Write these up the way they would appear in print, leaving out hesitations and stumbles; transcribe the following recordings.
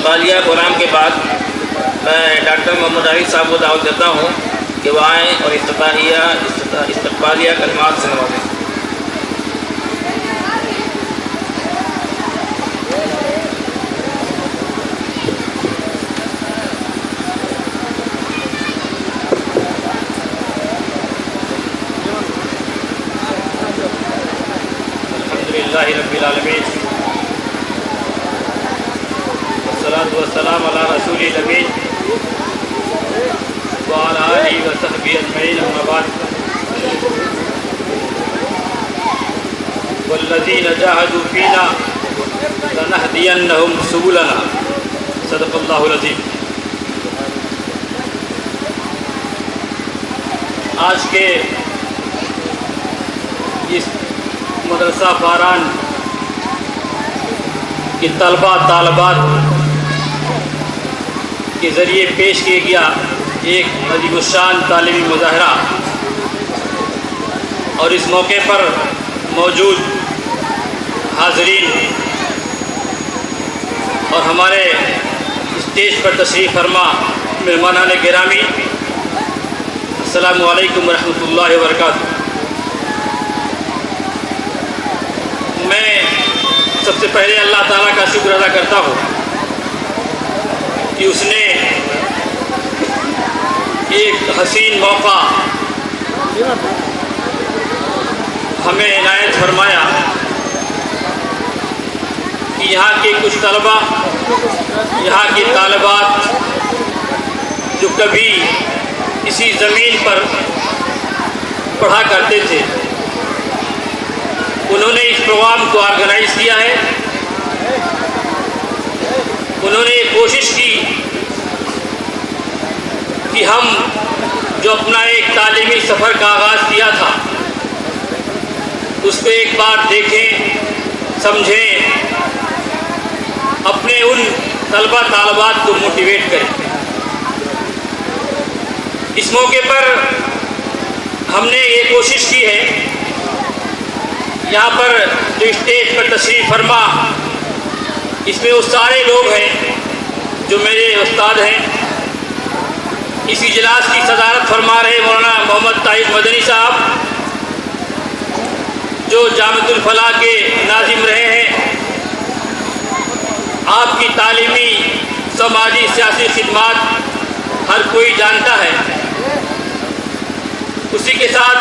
استقبالیہ programme کے بعد میں ڈاکٹر محمد عارف صاحب کو دعوت دیتا ہوں کہ وہ آئیں اور استقبالیہ کلمات سے نوازیں۔ الحمدللہ رب العالمین والصلاة والسلام علی رسول الامین وعلی آلہ وصحبہ اجمعین، اما بعد۔ والذین جاہدوا فینا لنہدینہم سبلنا، صدق اللہ العظیم۔ آج کے اس مدرسہ فاران کی طلبہ طالبات کے ذریعے پیش کیا گیا ایک عظیم الشان تعلیمی مظاہرہ، اور اس موقع پر موجود حاضرین اور ہمارے اسٹیج پر تشریف فرما مہمانان گرامی، السلام علیکم ورحمۃ اللہ وبرکاتہ۔ میں سب سے پہلے اللہ تعالیٰ کا شکر ادا کرتا ہوں کہ اس نے ایک حسین موقع ہمیں عنایت فرمایا کہ یہاں کے کچھ طلبہ، یہاں کی طالبات جو کبھی اسی زمین پر پڑھا کرتے تھے، انہوں نے اس پروگرام کو آرگنائز کیا ہے۔ انہوں نے یہ کوشش کی کہ ہم جو اپنا ایک تعلیمی سفر کا آغاز کیا تھا اس کو ایک بار دیکھیں، سمجھیں، اپنے ان طلبہ طالبات کو موٹیویٹ کریں۔ اس موقع پر ہم نے یہ کوشش کی ہے، یہاں پر جو اسٹیج پر تشریف فرما اس میں وہ سارے لوگ ہیں جو میرے استاد ہیں۔ اس اجلاس کی صدارت فرما رہے مولانا محمد طاہر مدنی صاحب، جو جامعۃ الفلاح کے ناظم رہے ہیں۔ آپ کی تعلیمی، سماجی، سیاسی خدمات ہر کوئی جانتا ہے۔ اسی کے ساتھ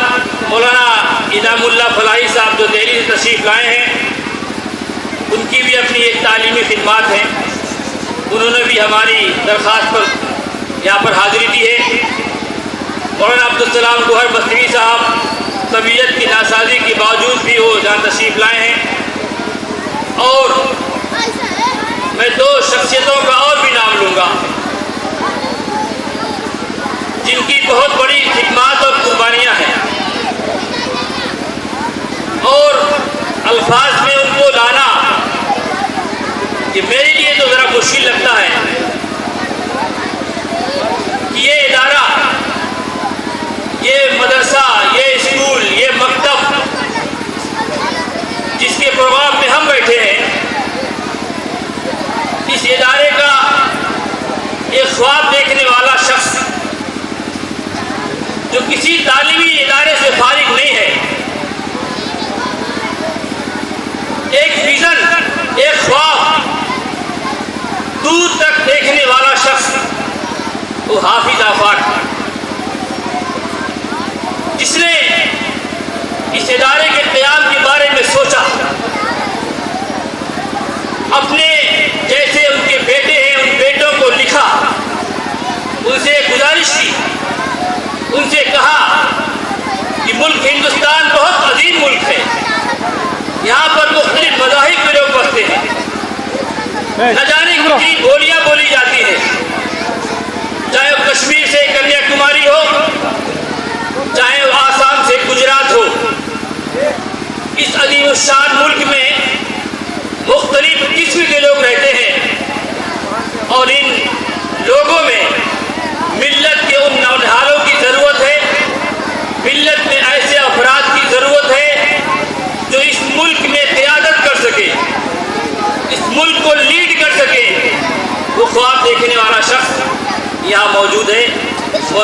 مولانا انعام اللہ فلاحی صاحب جو دہلی سے تشریف لائے ہیں، ان کی بھی اپنی ایک تعلیمی خدمات ہیں۔ انہوں نے بھی ہماری درخواست پر یہاں پر حاضری دی ہے۔ مولانا عبدالسلام گوہر بستوی صاحب طبیعت کی ناسازی کے باوجود بھی وہ جہاں تشریف لائے ہیں۔ اور میں دو شخصیتوں کا اور بھی نام لوں گا جن کی بہت بڑی خدمات اور قربانیاں ہیں، اور الفاظ میں ان کو لانا کہ میرے لیے تو ذرا مشکل لگتا ہے کہ یہ ادارہ، یہ مدرسہ، یہ اسکول، یہ مکتب جس کے پروگرام میں ہم بیٹھے ہیں، اس ادارے کا ایک خواب دیکھنے والا شخص جو کسی تعلیمی ادارے سے فارغ نہیں ہے، ایک ویژن، ایک خواب دور تک دیکھنے والا شخص، وہ حافظ آفاق، جس نے اس ادارے کے قیام کے بارے میں سوچا، اپنے جیسے ان کے بیٹے ہیں ان بیٹوں کو لکھا، ان سے گزارش کی، ان سے کہا کہ ملک ہندوستان بہت عظیم ملک ہے، یہاں پر مختلف مذاہب کے لوگ بستے ہیں، نہ جانے کتنی بولیاں بولی جاتی ہیں، چاہے وہ کشمیر سے کنیا کماری ہو، چاہے وہ آسام سے گجرات ہو۔ اس عظیم الشان ملک میں مختلف قسم کے لوگ رہتے ہیں، اور ان لوگوں میں ملت کے ان نونہالوں کی ضرورت ہے، ملت میں ایسے افراد کی ضرورت ہے جو اس ملک میں قیادت کر سکے، اس ملک کو لیڈ کر سکے۔ وہ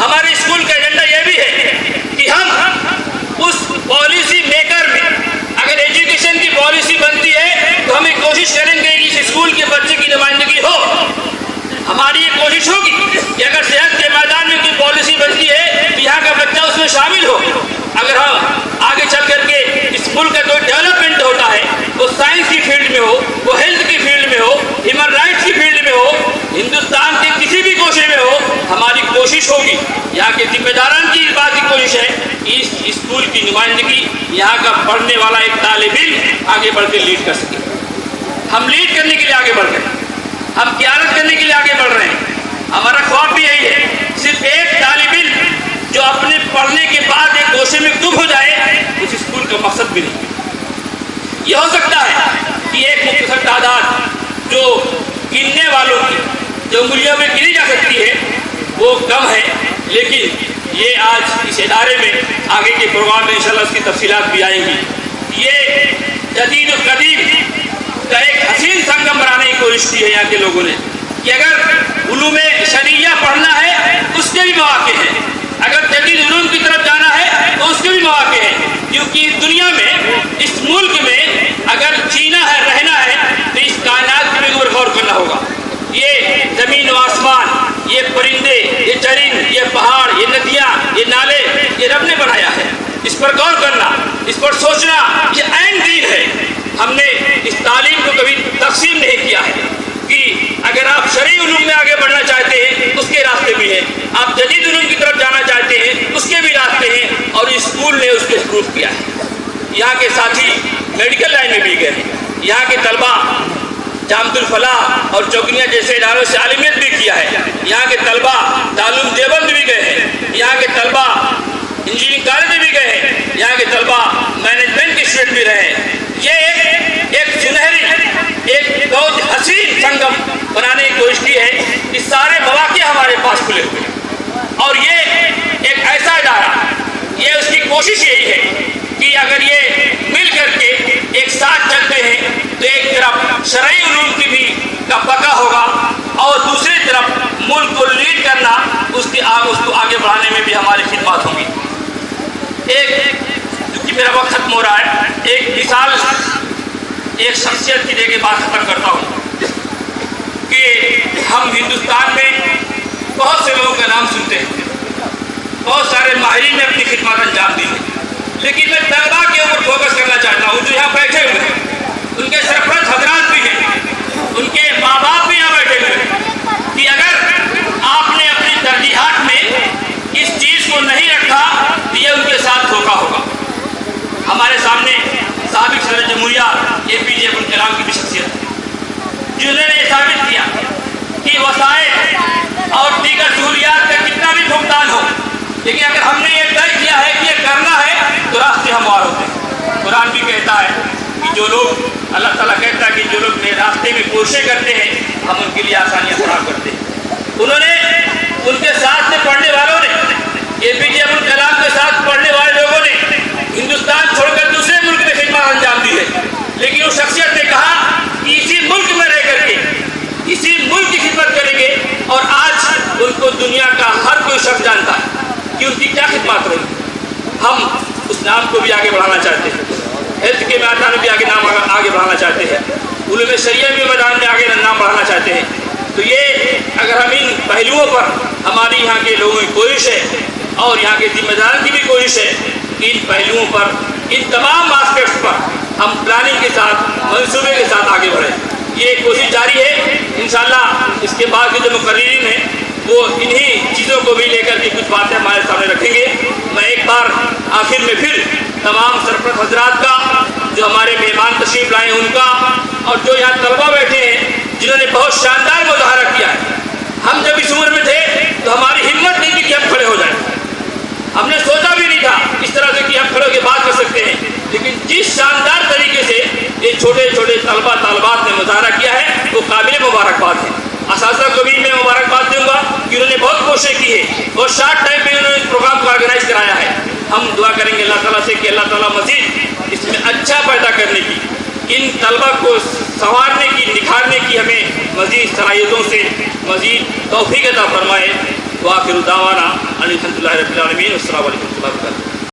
ہمارے اسکول کا ایجنڈا یہ بھی ہے کہ ہم اس پالیسی میکر میں اگر ایجوکیشن کی پالیسی بنتی ہے تو ہمیں کوشش کریں گے کہ اس اسکول کے بچے کی نمائندگی ہو. ہماری یہ کوشش ہوگی کہ اگر صحت کے میدان میں کوئی پالیسی بنتی ہے تو یہاں کا بچہ اس میں شامل ہو. اگر ہم آگے چل کر کے اس ملک کا کوئی ڈیولپمنٹ ہوتا ہے وہ سائنس کی فیلڈ میں ہو, وہ ہیلتھ کی فیلڈ میں ہو, ہیومن رائٹس کی فیلڈ میں ہو, ہندوستان کے کسی بھی گوشے میں ہو, ہماری کوشش ہوگی, یہاں کے ذمہ داران کی اس بات کی کوشش ہے کہ اس اسکول کی نمائندگی یہاں کا پڑھنے والا ایک طالب علم آگے بڑھ کے لیڈ کر سکے. ہم لیڈ کرنے کے لیے آگے بڑھ رہے ہیں, ہم قیادت کرنے کے لیے آگے بڑھ رہے ہیں. ہمارا خواب بھی یہی ہے, صرف ایک طالب علم جو اپنے پڑھنے کے بعد ایک گوشے میں ڈوب ہو جائے اس اسکول کا مقصد بھی نہیں. یہ ہو سکتا ہے کہ ایک مختصر تعداد جو گننے والوں کی جو انگلیوں میں گنی جا سکتی ہے وہ کم ہے, لیکن یہ آج اس ادارے میں آگے کے پروگرام میں انشاءاللہ اس کی تفصیلات بھی آئیں گی. یہ جدید و قدیم کا ایک حسین سنگم بنانے کی کوشش کی ہے یہاں کے لوگوں نے کہ اگر علوم شرعیہ پڑھنا ہے اس کے بھی مواقع ہیں, اگر جدید علوم کی طرف جانا ہے تو اس کے بھی مواقع ہیں, کیونکہ دنیا میں اس ملک میں اگر جینا ہے رہنا ہے تو اس کائنات کے بھی غور کرنا ہوگا. یہ زمین و آسمان, یہ پرندے, یہ چرند, یہ پہاڑ, یہ ندیاں, یہ نالے, یہ رب نے بنایا ہے. اس پر غور کرنا, اس پر سوچنا یہ عین دین ہے. ہم نے اس تعلیم کو کبھی تقسیم نہیں کیا ہے کہ اگر آپ شرعی علوم میں آگے بڑھنا چاہتے ہیں اس کے راستے بھی ہیں, آپ جدید علوم کی طرف جانا چاہتے ہیں اس کے بھی راستے ہیں, اور اسکول نے اس کو پروف کیا ہے. یہاں کے ساتھی میڈیکل لائن میں بھی گئے ہیں, یہاں کے طلبہ جامعۃ الفلاح اور چوکنیاں جیسے اداروں سے عالمیت بھی کیا ہے, یہاں کے طلبہ دارالعلوم دیوبند بھی گئے ہیں, یہاں کے طلبہ انجینئرنگ کالج میں بھی گئے ہیں, یہاں کے طلبہ مینجمنٹ کے اسٹوڈنٹ بھی رہے ہیں. یہ ایک سنہری ایک بہت حسین سنگم بنانے کی کوشش کی ہے کہ سارے مواقع ہمارے پاس کھلے ہوئے ہیں, اور یہ ایک ایسا ادارہ, یہ اس کی کوشش یہی ہے کہ اگر یہ مل کر کے ایک ساتھ چلتے ہیں تو ایک طرف شرعی علوم کی بھی کا پکا ہوگا اور دوسری طرف ملک کو لیڈ کرنا اس کو آگے بڑھانے میں بھی ہماری خدمات ہوں گی. کیونکہ میرا وقت ختم ہو رہا ہے, ایک مثال ایک شخصیت کی دے کے بات ختم کرتا ہوں کہ ہم ہندوستان میں بہت سے لوگوں کا نام سنتے ہیں, بہت سارے ماہرین نے اپنی خدمات انجام دی ہیں, لیکن میں طلبا کے اوپر فوکس کرنا چاہتا ہوں جو یہاں بیٹھے ہوئے ہیں. ان کے سرپرست حضرات بھی ہیں, ان کے ماں باپ بھی یہاں بیٹھے ہوئے ہیں کہ اگر آپ نے اپنی ترجیحات میں اس چیز کو نہیں رکھا تو یہ ان کے ساتھ دھوکہ ہوگا. ہمارے سامنے سابق صدر جمہوریہ APJ عبد الکلام کی بھی شخصیت ہے جنہوں نے یہ ثابت کیا کہ وسائل اور دیگر سہولیات کا کتنا بھی بھگتان ہو, لیکن اگر ہم نے یہ طے کیا ہے کہ یہ کرنا ہے تو راستے ہموار ہوتے ہیں. قرآن بھی کہتا ہے کہ جو لوگ, اللہ تعالیٰ کہتا ہے کہ جو لوگ میرے راستے میں کوششیں کرتے ہیں ہم ان کے لیے آسانیاں فراہم کرتے ہیں. انہوں نے ان کے ساتھ سے پڑھنے والوں نے, APJ عبد الکلام کے ساتھ پڑھنے والے لوگوں نے ہندوستان چھوڑ کر دوسرے ملک میں خدمات انجام دی ہے, لیکن اس شخصیت نے کہا کہ اسی ملک میں رہ کر کے اسی ملک کی خدمت کریں گے, اور آج ان کو دنیا کا ہر کوئی شخص جانتا ہے کہ ان کی کیا خدمات رہی. ہم اس نام کو بھی آگے بڑھانا چاہتے ہیں, ہیلتھ کے میدان میں بھی آگے بڑھانا چاہتے ہیں, علوم شریعہ کے میدان میں آگے نام بڑھانا چاہتے ہیں. تو یہ اگر ہم ان پہلوؤں پر ہماری یہاں کے لوگوں کی کوشش ہے اور یہاں کے ذمہ داروں کی بھی کوشش ہے کہ ان پہلوؤں پر, ان تمام آسپیکٹس پر ہم پلاننگ کے ساتھ, منصوبے کے ساتھ آگے بڑھیں. یہ کوشش جاری ہے. انشاءاللہ اس کے بعد کے جو مقررین ہیں وہ انہی چیزوں کو بھی لے کر کے کچھ باتیں ہمارے سامنے رکھیں گے. میں ایک بار آخر میں پھر تمام سرپرست حضرات کا, جو ہمارے مہمان تشریف لائے ان کا, اور جو یہاں طلبہ بیٹھے ہیں جنہوں نے بہت شاندار مظاہرہ کیا ہے. ہم جب اس عمر میں تھے تو ہماری ہمت نہیں تھی کہ ہم کھڑے ہو جائیں, ہم نے سوچا بھی نہیں تھا اس طرح سے کہ ہم کھڑے ہو کے بات کر سکتے ہیں, لیکن جس شاندار طریقے سے یہ چھوٹے چھوٹے طلبہ طالبات نے مظاہرہ کیا ہے وہ قابل مبارکباد ہے. اساتذہ کو بھی میں مبارکباد دوں گا کہ انہوں نے بہت کوشش کی ہے اور شارٹ ٹائم میں انہوں نے اس پروگرام کو آرگنائز کرایا ہے. ہم دعا کریں گے اللہ تعالیٰ سے کہ اللہ تعالیٰ مزید اس میں اچھا پیدا کرنے کی, ان طلبہ کو سنوارنے کی, نکھارنے کی ہمیں مزید صلاحیتوں سے مزید توفیق عطا فرمائے. وآخر دعوانا الحمد للہ رب العالمین، السلام علیکم ورحمۃ اللہ وبرکاتہ۔